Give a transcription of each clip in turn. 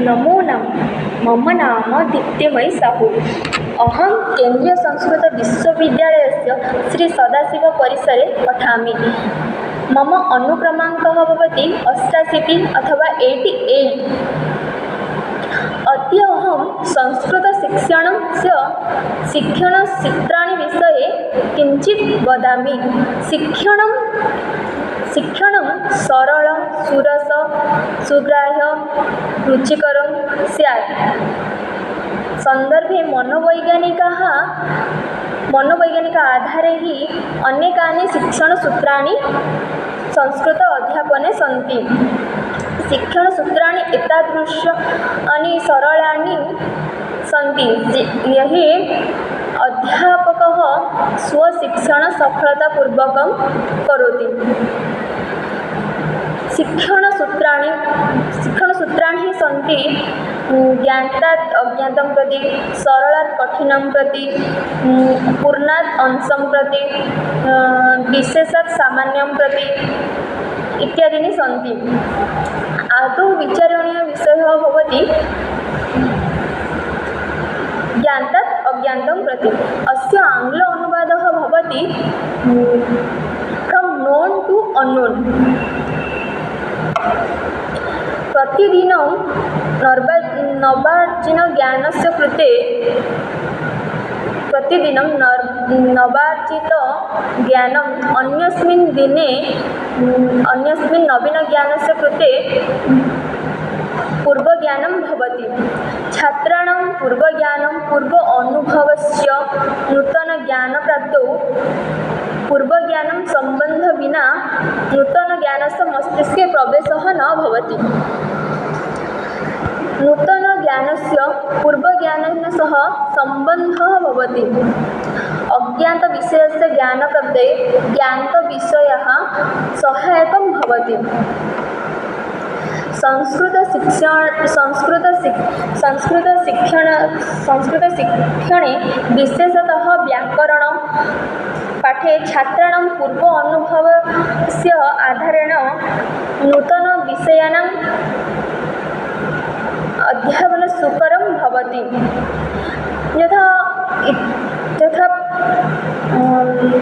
नमो नमः। मम नाम दीप्तिमयी साहू। अहं केन्द्रीय संस्कृत विश्वविद्यालयस्य श्री सदाशिव परिसरे पठामि। मम अनुक्रमाङ्कः भवति 88 अथवा 88। अद्य अहं संस्कृतशिक्षणस्य शिक्षणसूत्राणि विषये किञ्चित् वदामि। शिक्षणं सरलं, सुरसं, सुग्राह्यं, रुचिकरं स्यात्। सन्दर्भे मनोवैज्ञानिक आधारे हि अनेकानि शिक्षणसूत्राणि संस्कृत अध्यापने सन्ति। शिक्षणसूत्राणि एतादृशानि सरलानि सन्ति यहि अध्यापकः स्वशिक्षणं सफलतापूर्वकं करोति। शिक्षणसूत्राणि सन्ति ज्ञातात् अज्ञातं प्रति, सरलात् कठिनं प्रति, पूर्णात् अंशं प्रति, विशेषात् सामान्यं प्रति इत्यादीनि सन्ति। आदौ विचारणीयविषयः भवति ज्ञातात् अज्ञातं प्रति। अस्य आङ्ग्ल अनुवादः भवति फ्रम् नोन् टु अन्नोन्। प्रतिदिनं नवार्जितज्ञानस्य कृते नवार्जितज्ञानम् अन्यस्मिन् नवीनज्ञानस्य कृते पूर्वज्ञानं भवति। छात्राणां पूर्वज्ञानं पूर्व अनुभवस्य नूतनज्ञानप्राप्तौ पूर्वज्ञानं सम्बन्धविना नूतनज्ञानस्य मस्तिष्के प्रवेशः न भवति। नूतनज्ञानस्य पूर्वज्ञानेन सह सम्बन्धः भवति। अज्ञातविषयस्य ज्ञानप्राप्तये ज्ञातविषयः सहायकं भवति। संस्कृतशिक्षणे विशेषतः व्याकरण पाठे छात्राणां पूर्व अनुभवस्य आधारेण नूतनविषयाणाम् अध्ययनं सुकरं भवति। यथा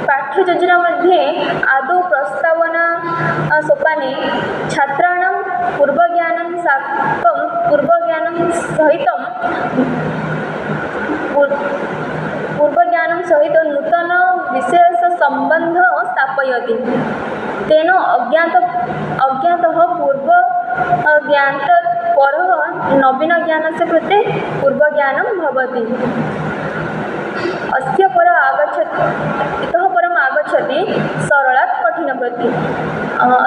पाठ्ययोजनामध्ये आदौ प्रस्तावना सोपाने छात्राणां पूर्वज्ञानं सहित नूतनविषयस्य सम्बन्धः स्थापयति। तेन अज्ञातः पूर्वज्ञानात् परः नवीनज्ञानस्य कृते पूर्वज्ञानं भवति। इतः परम् आगच्छति सरलात् कठिनं प्रति।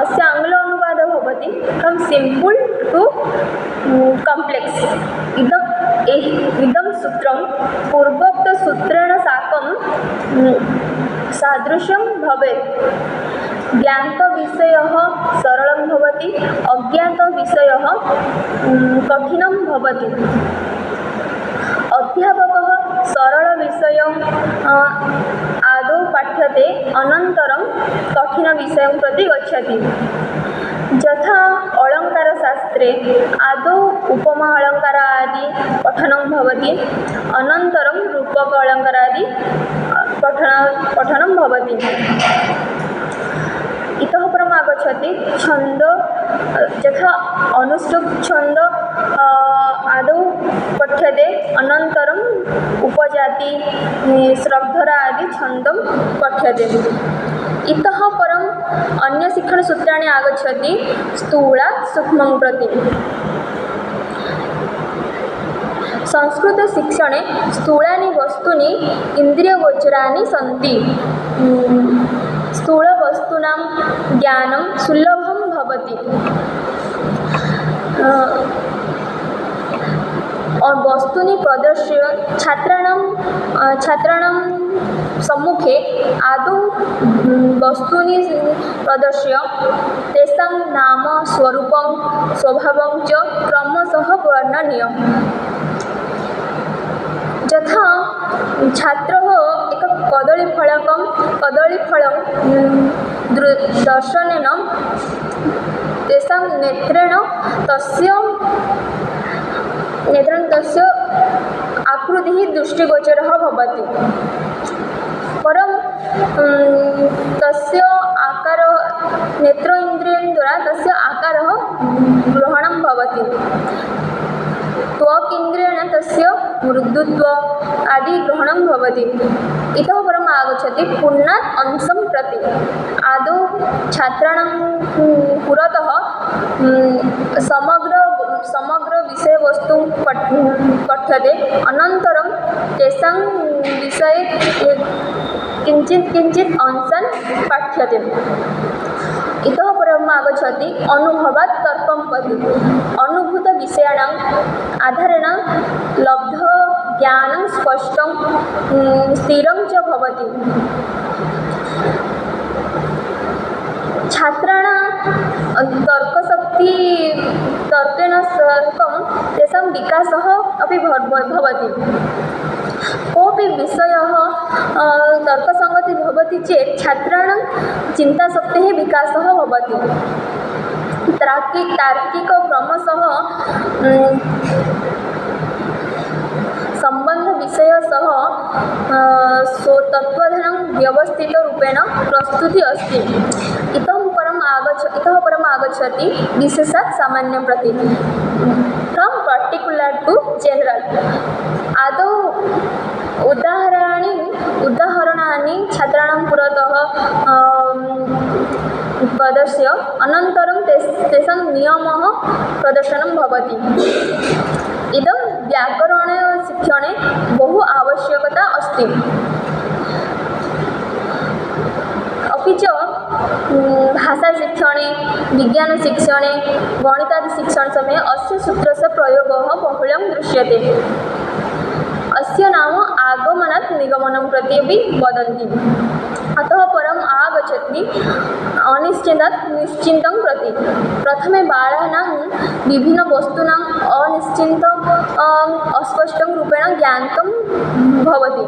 अस्य आङ्ग्ल अनुवादः भवति फ्रम् सिम्पल् टु काम्प्लेक्स्। इदं सूत्रं पूर्वोक्तसूत्रेण साकं सादृश्यं भवेत्। ज्ञातविषयः सरलं भवति, अज्ञातविषयः कठिनं भवति। अध्यापकः सरलविषयम् आदौ पाठ्यते, अनन्तरं कठिनविषयं प्रति गच्छति। यथा अलङ्कारशास्त्रे आदौ उपमा अलङ्कार आदि पठनं भवति, अनन्तरं रूपक अलङ्कारादि पठनं भवति। इतः परम् आगच्छति छन्द। यथा अनुष्टुप् छन्द आदौ पठ्यते, अनन्तरम् उपजाति, श्रद्धरा आदि छन्दं पठ्यते। इतः परम् अन्यशिक्षणसूत्राणि आगच्छति स्थूलात् सूक्ष्मं प्रति। संस्कृतशिक्षणे स्थूलानि वस्तूनि इन्द्रियगोचराणि सन्ति। स्थूलवस्तूनां ज्ञानं सुलभं भवति। वस्तूनि प्रदर्श्य छात्राणां सम्मुखे आदौ वस्तूनि प्रदर्श्य तेषां नाम, स्वरूपं, स्वभावं च क्रमशः वर्णनीयम्। यथा छात्रः एकं कदलीफलं दर्शनेन तेषां नेत्रेण तस्य तस्य आकृतिः दृष्टिगोचरः भवति। परं तस्य आकारः नेत्र इन्द्रियं द्वारा तस्य आकारः ग्रहणं भवति। त्वक् इन्द्रियेण तस्य मृदुत्व आदि ग्रहणं भवति। इतः परम् आगच्छति पूर्णात् अंशं प्रति। आदौ छात्राणां पुरतः समग्र विषयवस्तु पठ्यते, अनन्तरं तेषां विषये किञ्चित् अंशान् पाठ्यते। इतः परम् आगच्छति अनुभवात् तर्कं प्रति। अनुभूतविषयाणाम् आधारेण लब्धज्ञानं स्पष्टं स्थिरं च भवति। छात्राणां तर्केण साकं तेषां विकासः अपि भवति। कोऽपि विषयः तर्कसङ्गतिः भवति चेत् छात्राणां चिन्ताशक्तेः विकासः भवति। तार्किकक्रमशः सम्बन्धविषयसह स्वतत्त्वज्ञानं व्यवस्थितरूपेण प्रस्तुतिः अस्ति। इतः परम् आगच्छति विशेषात् सामान्यं प्रति। From particular to general. आदौ उदाहरणानि छात्राणां पुरतः प्रदर्श्य अनन्तरं तेषां नियमः प्रदर्शनं भवति। इदं व्याकरणशिक्षणे बहु आवश्यकता अस्ति। अपि च भाषाशिक्षणे, विज्ञानशिक्षणे, गणितादिशिक्षणसमये अस्य सूत्रस्य प्रयोगः बहुलं दृश्यते। अस्य नाम आगमनात् निगमनं प्रति अपि वदन्ति। अतः परम् आगच्छति अनिश्चितात् निश्चितं प्रति। प्रथमे बालानां विभिन्नवस्तूनाम् अस्पष्टं रूपेण ज्ञातं भवति।